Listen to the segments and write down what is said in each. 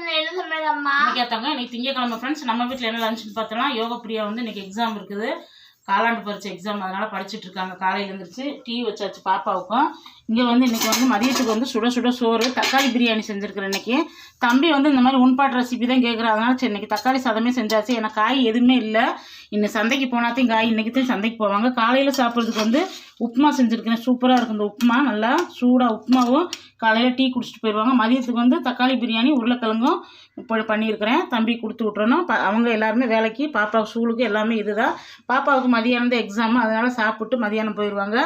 இன்னைக்கு திங்கக்கிழமை ஃப்ரெண்ட்ஸ். நம்ம வீட்டில் என்ன லஞ்சுன்னு பார்த்தோம்னா, யோகா பிரியா வந்து இன்னைக்கு எக்ஸாம் இருக்குது, காலாண்டு பரீட்சை எக்ஸாம். அதனால் படிச்சுட்டு இருக்காங்க. காலையில் எழுந்திரிச்சு டீ வச்சாச்சு பாப்பாவுக்கும். இங்கே வந்து இன்றைக்கி வந்து மதியத்துக்கு வந்து சுட சுட சோறு, தக்காளி பிரியாணி செஞ்சுருக்கிறேன். இன்றைக்கி தம்பி வந்து இந்த மாதிரி உண்பாட்டு ரெசிபி தான் கேட்குறேன். அதனால் சரி இன்றைக்கி தக்காளி சாதமே செஞ்சாச்சு. ஏன்னா காய் எதுவுமே இல்லை. இன்னும் சந்தைக்கு போனாத்தையும் காய் இன்றைக்கி தான் சந்தைக்கு போவாங்க. காலையில் சாப்பிட்றதுக்கு வந்து உப்புமா செஞ்சுருக்கிறேன். சூப்பராக இருக்கும் இந்த உப்புமா. நல்லா சூடாக உப்புமாவும் காலையில் டீ குடிச்சிட்டு போயிடுவாங்க. மதியத்துக்கு வந்து தக்காளி பிரியாணி உருளைக்கிழங்கும் இப்போ பண்ணியிருக்கிறேன். தம்பி கொடுத்து விட்றணும். அவங்க எல்லாருமே வேலைக்கு, பாப்பாவுக்கு ஸ்கூலுக்கு எல்லாமே இதுதான். பாப்பாவுக்கு மதியானம் தான் எக்ஸாமு. அதனால் சாப்பிட்டு மதியானம் போயிடுவாங்க.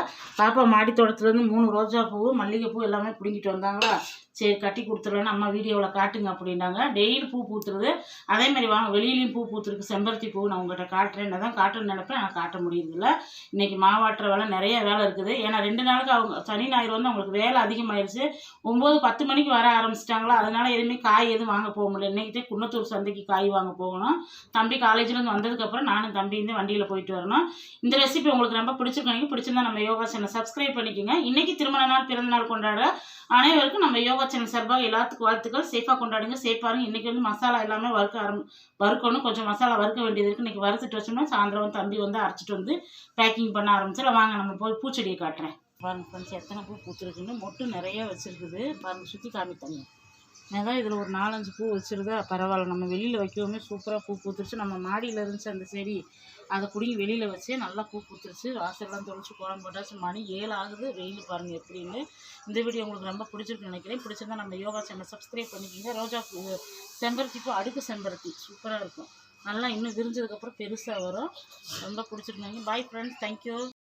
பாப்பா மாடி தோட்டத்துலேருந்து 3 ரோஜா பூ, மல்லிகைப்பூ எல்லாமே பிடிங்கிட்டு வந்தாங்களா. சரி கட்டி கொடுத்துருவேன், அம்மா வீடியோவில் காட்டுங்க அப்படின்னாங்க. டெய்லி பூ பூத்துருது. அதேமாதிரி வாங்க, வெளியிலையும் பூ பூத்துருக்கு. செம்பருத்தி பூ நான் உங்கள்கிட்ட காட்டுறேன். என்ன தான் காட்டுன்னு நினைப்பேன், ஆனால் காட்ட முடியுறதில்ல. இன்றைக்கி மாவாட்டுற வேலை நிறைய வேலை இருக்குது. ஏன்னா 2 நாளுக்கு அவங்க சனி ஞாயிறு வந்து அவங்களுக்கு வேலை அதிகமாகிடுச்சு. 9-10 மணிக்கு வர ஆரம்பிச்சிட்டாங்களா. அதனால் எதுவுமே காய் எதுவும் வாங்க போக முடியல. இன்றைக்கிட்டே குன்னத்தூர் சந்தைக்கு காய் வாங்க போகணும். தம்பி காலேஜ்லேருந்து வந்ததுக்கப்புறம் நானும் தம்பி வந்து வண்டியில் போயிட்டு வரணும். இந்த ரெசிபி உங்களுக்கு ரொம்ப பிடிச்சிருக்கீங்க. பிடிச்சிருந்தா நம்ம யோகா சேனல் சப்ஸ்கிரைப் பண்ணிக்கோங்க. இன்றைக்கி திருமண நாள், பிறந்த நாள் கொண்டாட அனைவருக்கும் நம்ம யோகா சேனல் சார்பாக எல்லாத்துக்கும் வாழ்த்துக்கள். சேஃபாக கொண்டாடுங்க, சேஃபாருங்க. இன்றைக்கி வந்து மசாலா எல்லாமே வறுக்கணும். கொஞ்சம் மசாலா வறுக்க வேண்டியது இருக்குது. இன்றைக்கி வறுத்துட்டு வச்சோம்னா சாயந்தரம் வந்து தம்பி வந்து அரைச்சிட்டு வந்து பேக்கிங் பண்ண ஆரம்பிச்சிடலாம். வாங்க நம்ம போய் பூச்செடியை காட்டுறேன். பாருங்க ஃப்ரெண்ட்ஸ், எத்தனை பூ பூத்துருக்குன்னு. மொட்டு நிறைய வச்சுருக்குது பாருங்கள். சுற்றி காமித்தாங்க. அதான் இதில் ஒரு 4-5 பூ வச்சுருதா பரவாயில்ல. நம்ம வெளியில் வைக்கவுமே சூப்பராக பூ பூத்துருச்சு. நம்ம மாடியில் இருந்துச்சு அந்த செடி, அதை பிடிங்கி வெளியில் வச்சே நல்லா பூ பூத்துருச்சு. வாசல்லாம் தொலைச்சி கோலம் போட்டாச்சு. மணி 7 ஆகுது. வெயில் பாருங்கள் எப்படின்னு. இந்த வீடியோ உங்களுக்கு ரொம்ப பிடிச்சிருக்குன்னு நினைக்கிறேன். பிடிச்சிருந்தா நம்ம யோகா சேனல் சப்ஸ்கிரைப் பண்ணிக்கிங்க. ரோஜா பூ, செம்பருத்தி பூ, அடுக்கு செம்பருத்தி சூப்பராக இருக்கும். நல்லா இன்னும் விரிஞ்சதுக்கப்புறம் பெருசாக வரும். ரொம்ப பிடிச்சிருக்காங்க. Bye friends, thank you.